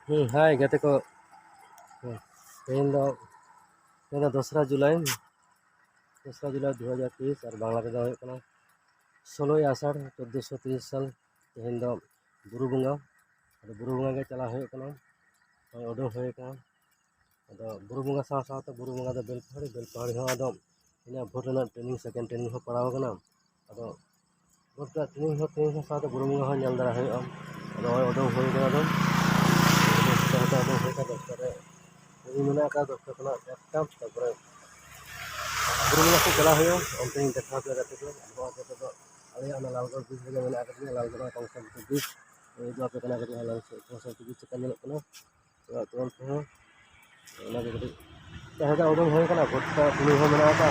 हाय गते को तेहन दो 2 जुलाई 2023 और बांग्ला तेज 16 आषाढ़ 1430 साल तेहन दो बुरु बंगा बुरु बंगा चला उडूं बुरु बंगा साथ बुरु बंगा बेलपहाड़ी इन भोट ट्रेनिंग सेकेंड ट्रेनिंग पड़ाव भोट ट्रेनिंग साथ बुरु बंगा दाड़ा उडूं मेना 10 तारपर बुरु बंगा से चला अंत देखा पे गाते को लालगढ़ बीच में लालगढ़ कंसन बीच पे बीच चेक तुरंत उडूं भोट ट्रेनिंग मेना बुरु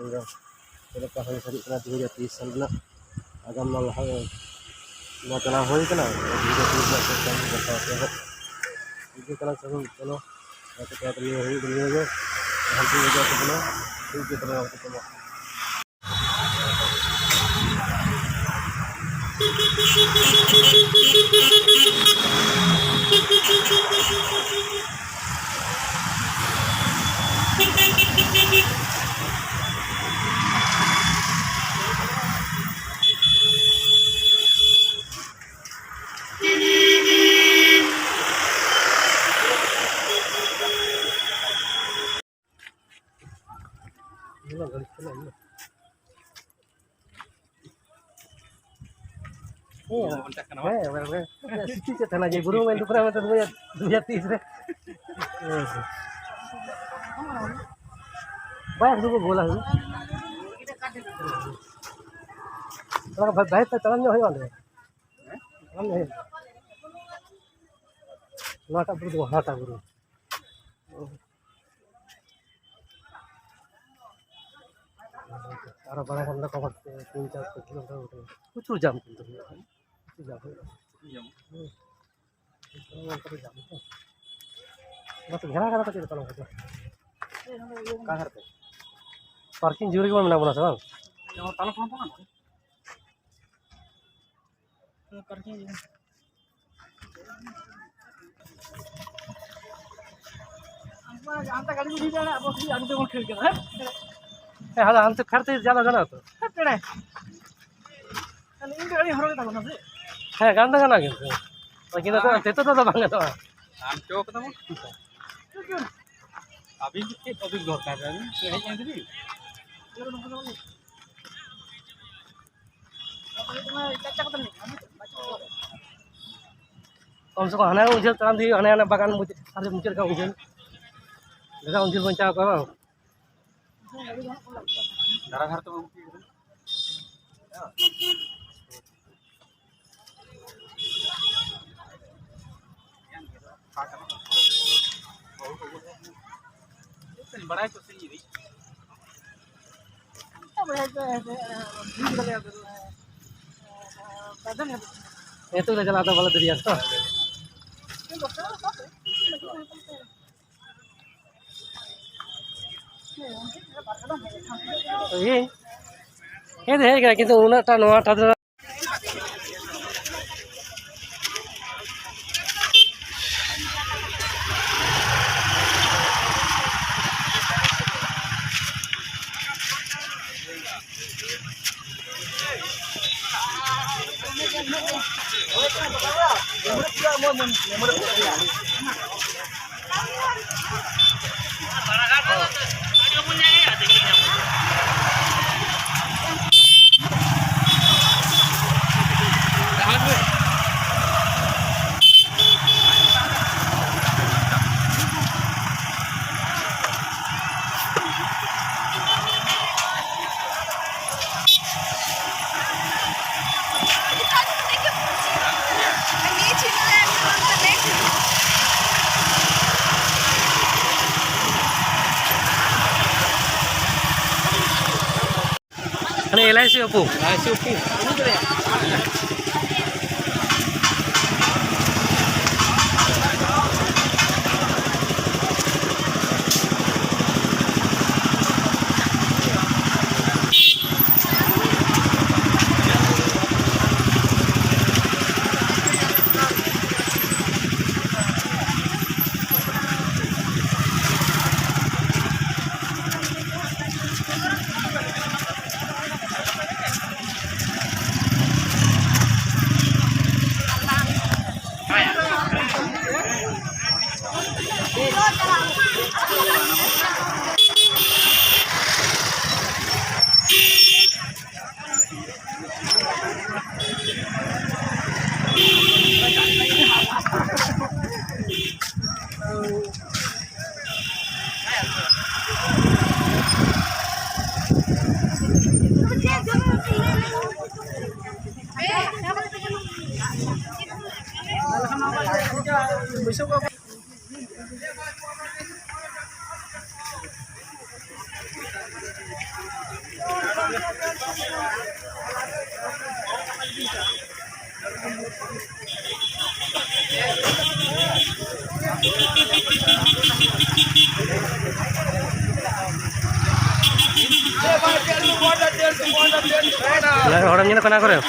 बंगा चलता हुई सारी 2030 साल आगाम लहा चला हुई 2030 चलो बुरु में 2030 को बोला भाई चलन नाटा बुरु और बड़ा खंड कवर 3-4 किलोमीटर प्रचुर जाम घेरा पार्किंग जोर के मेना बना से बांग हम तो खर्च ज़्यादा जाना तो हाँ गांधा गाना किंतु तो बांगे तो आम चौक दो अभी अभी दरकार कम से कम हना उजल तराम दी हना बागान मुचर का उजल दादा उजल बचाव का धारा घर तो बड़ा तो सही है ये तो ले चला था वाला दरिया तो ये है किंतु उनाटा NOTA LIC Oppo Besok apa? orang ni nak kena kau.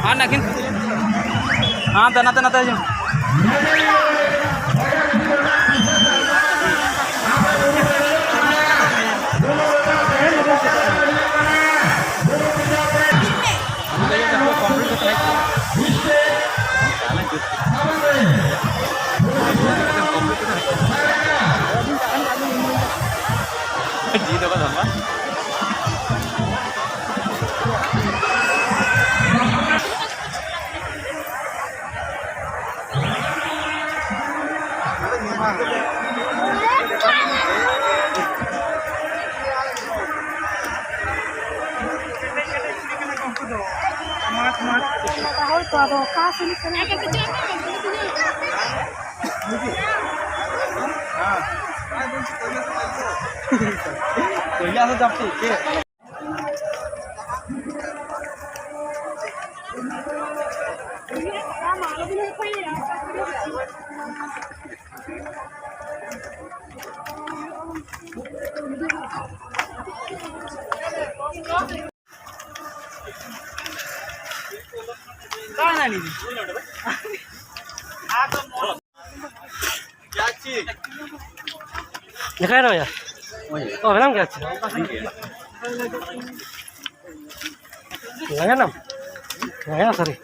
Anakin. Ah, tanah aja. Gitu kan, Pak? Dekat mana ya? Oh, memang ke? Enam. Enam, sorry.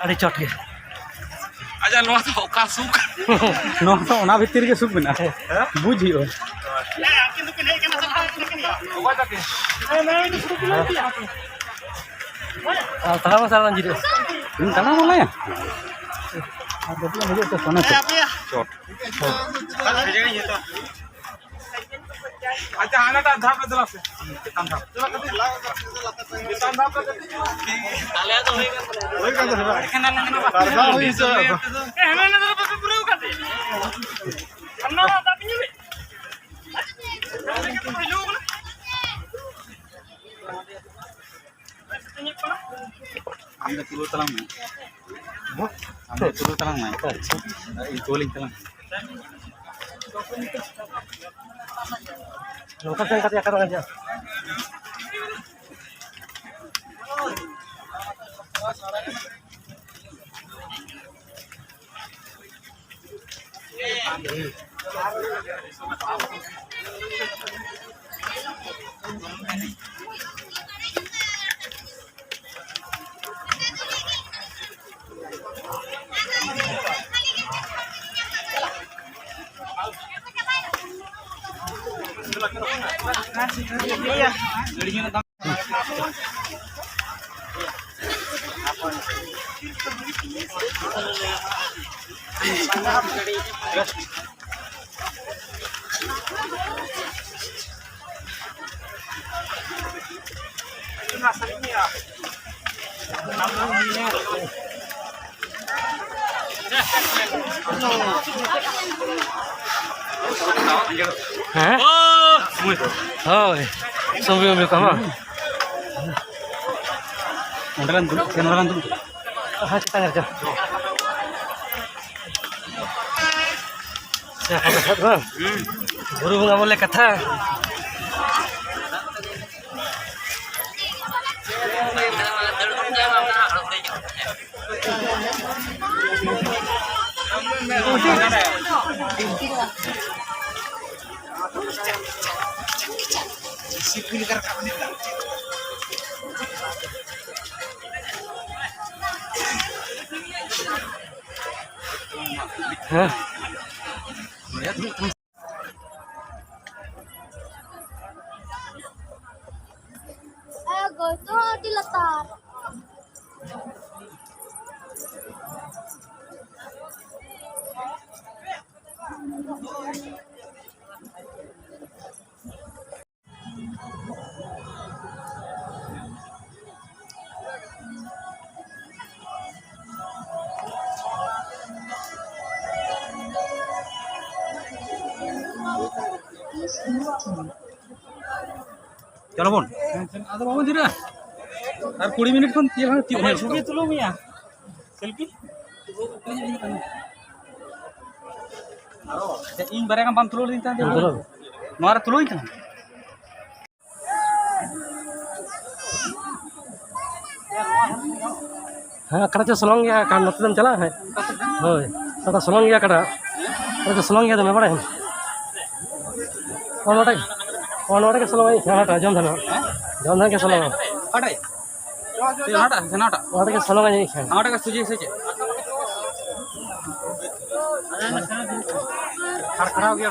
Ada cot ke? Aja nuah tu oka suk. Nuah tu ona bhitir ke suk bina. Buji o. Tahu masalah lanjut. Ini tanah mana ya? Ada pun ada tu sana tu. Cot. Aja anak dah dah betul apa? Kitan dah. Kitan dah betul. Kalian tu hoy kan tu. Kenapa kenapa? Karena hoy itu. Mana tu betul betul kan? Karena tapi ni. Anda turun telang ni. Anda turun telang ni. Itu link telang. Nungka sen kata akarang aja. Hah? Oh, sambil kamu. Kenalan dulu. Kita ngerja. Siapa lihat bang? Burubunga boleh kata. Hah? Itu diletak. चलो बोल ada mau dira আর 20 minute কোন তিল হয় তিল ছবি তুলো মিয়া selfie আরো in বারে কাম তুলো দিন তা মারা তুলো দিন हाँ कड़ा सोलंग गया कान नतदम चला है होय तथा सोलंग गया कड़ा सोलंग गया तो मैं बड़ा है कौन वाटे के सोलंग है हटा जम धन के सोलंग हटाई हटा हटा वाटे के सोलंग है नहीं हटा का सुजी से खड़खड़ा हो गया